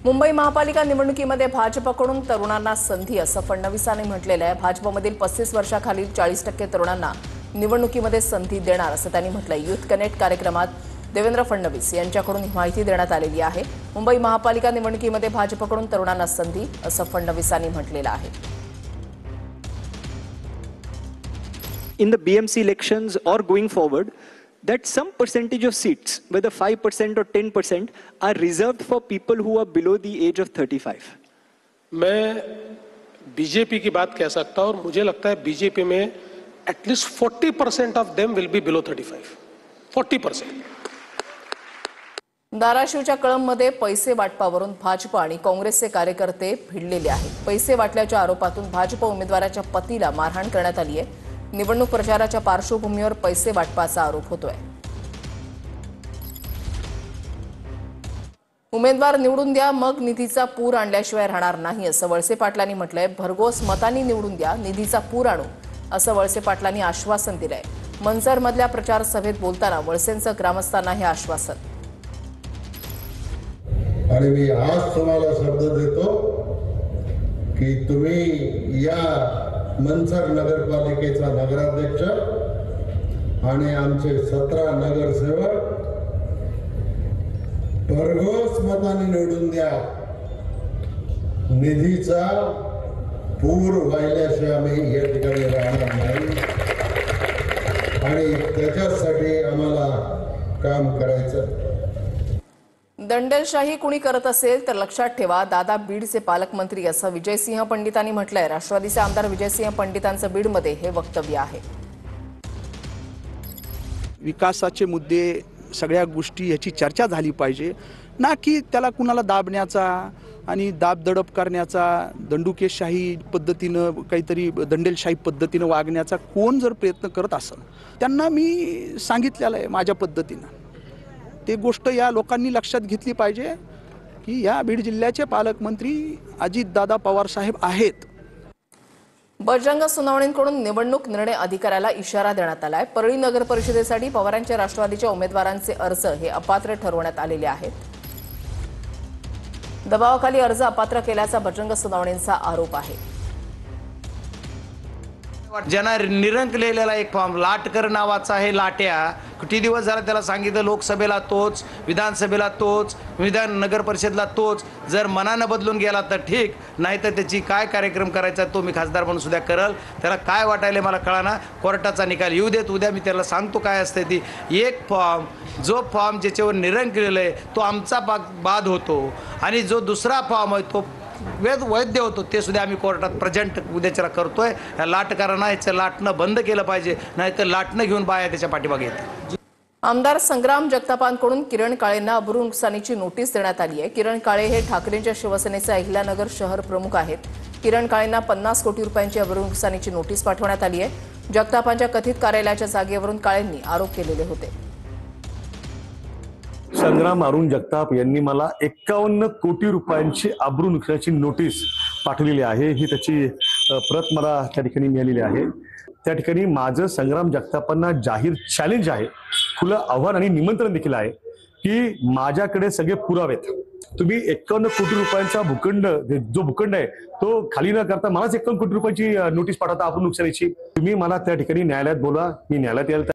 मुंबई महापालिका निवडणुकीमध्ये भाजपकडून तरुणांना संधी असं फडणवीसांनी म्हटलेलं आहे। भाजपमधील 35 वर्षाखालील 40% तरुणांना निवडणुकीमध्ये संधी देणार असं त्यांनी म्हटलंय। युथ कनेक्ट कार्यक्रमात देवेंद्र फडणवीस यांच्याकडून ही माहिती देण्यात आलेली आहे। मुंबई महापालिका निवडणुकीमध्ये भाजपकडून तरुणांना संधी असं फडणवीसांनी म्हटलेलं आहे। In the BMC elections or going forward, that some percentage of seats, whether 5% or 10%, are reserved for people who are below the age of 35. मैं बीजेपी की बात कह सकता हूं और मुझे लगता है बीजेपी में at least 40% of them will be below 35. 40%. धाराशिवच्या कळंबमध्ये पैसे वाटपावरून भाजप आणि काँग्रेसचे कार्यकर्ते भिडलेले आहेत। पैसे वाटल्याच्या आरोपातून भाजप उमेदवाराच्या पतीला मारहाण करण्यात आली आहे। निवडणूक प्रचाराच्या पार्श्वभूमीवर पैसे वाटपाचा आरोप होतोय। उमेदवार निवडून द्या, मग निधीचा पूर आणल्याशिवाय राहणार नाही असं वळसे पाटलांनी म्हटलंय। भरघोस मतांनी निवडून द्या, निधीचा पूर आणू असं वळसे पाटलांनी आश्वासन दिलंय। मनसरमधल्या प्रचार सभेत बोलताना वळसेंचं ग्रामस्थांना हे आश्वासन। आणि मी आज तुम्हाला शब्द देतो की तुम्ही या मनसर नगरपालिकेचा नगराध्यक्ष आणि आमचे 17 नगरसेवक भरघोस मताने निवडून द्या। निधीचा पूर वाहिल्याशिवाय आम्ही या ठिकाणी राहणार नाही आणि त्याच्यासाठी आम्हाला काम करायचं। दंडेलशाही कुणी करत असेल तर लक्षात ठेवा, दादा बीडचे पालकमंत्री असं विजयसिंह पंडितांनी म्हटलंय। राष्ट्रवादीचे आमदार विजयसिंह पंडितांचं बीडमध्ये हे वक्तव्य आहे। विकासाचे मुद्दे, सगळ्या गोष्टी याची चर्चा झाली पाहिजे, ना की त्याला कुणाला दाबण्याचा आणि दाबदडप करण्याचा, दंडुकेशाही पद्धतीनं काहीतरी दंडेलशाही पद्धतीनं वागण्याचा कोण जर प्रयत्न करत असेल, त्यांना मी सांगितलेलं आहे माझ्या पद्धतीनं। ते गोष्ट या लोकांनी लक्षात घेतली पाहिजे की या बीड जिल्ह्याचे पालकमंत्री अजितदादा पवार साहेब आहेत। बजरंग सोनवणेंकडून निवडणूक निर्णय अधिकाऱ्याला इशारा देण्यात आलाय। परळी नगर परिषदेसाठी पवारांच्या राष्ट्रवादीच्या उमेदवारांचे अर्ज हे अपात्र ठरवण्यात आलेले आहेत। दबावाखाली अर्ज अपात्र केल्याचा बजरंग सोनवणेंचा आरोप आहे। ज्यांना निरंकलेला एक फॉर्म लाटकर नावाचा आहे, लाट्या किती दिवस झाला त्याला सांगितलं, लोकसभेला तोच, विधानसभेला तोच, नगर परिषदला तोच। जर मनानं बदलून गेला तर ठीक, नाही तर त्याची काय कार्यक्रम करायचा तो मी खासदार म्हणून सुद्धा करल। त्याला काय वाटायला मला कळाना, कोर्टाचा निकाल येऊ देत, उद्या मी त्याला सांगतो काय असते ती। एक फॉर्म, जो फॉर्म ज्याच्यावर निरंकलेला आहे तो आमचा बाद होतो आणि जो दुसरा फॉर्म आहे तो वैध होतो, ते सुद्धा आम्ही कोर्टात प्रेझेंट उद्याच्याला करतोय। या लाटकारांना याचं लाटणं बंद केलं पाहिजे, नाही तर लाटणं घेऊन बाया त्याच्या पाठीमागे येतात। आमदार संग्राम जगतापांकडून किरण काळेंना अब्रू नुकसानीची नोटीस देण्यात आली आहे। किरण काळे हे ठाकरेंच्या शिवसेनेचे अहिल्यानगर शहर प्रमुख आहेत। किरण काळेंना 50 कोटी रुपयांची अब्रू नुकसानीची नोटीस पाठवण्यात आली आहे। जगतापांच्या कथित कार्यालयाच्या जागेवरून काळेंनी आरोप केलेले होते। संग्राम अरुण जगताप यांनी मला 51 कोटी रुपयांची अब्रू नुकसानीची नोटीस पाठवलेली आहे। ही त्याची प्रत मला त्या ठिकाणी मिळालेली आहे। त्या ठिकाणी माझं संग्राम जगतापांना जाहीर चॅलेंज आहे, खुलं आव्हान आणि निमंत्रण देखील आहे की माझ्याकडे सगळे पुरावेत। तुम्ही 51 कोटी रुपयांचा भूखंड, जो भूखंड आहे तो खाली न करता मलाच 51 कोटी रुपयाची नोटीस पाठवता अब्रू नुकसानीची। तुम्ही मला त्या ठिकाणी न्यायालयात बोला, मी न्यायालयात यायला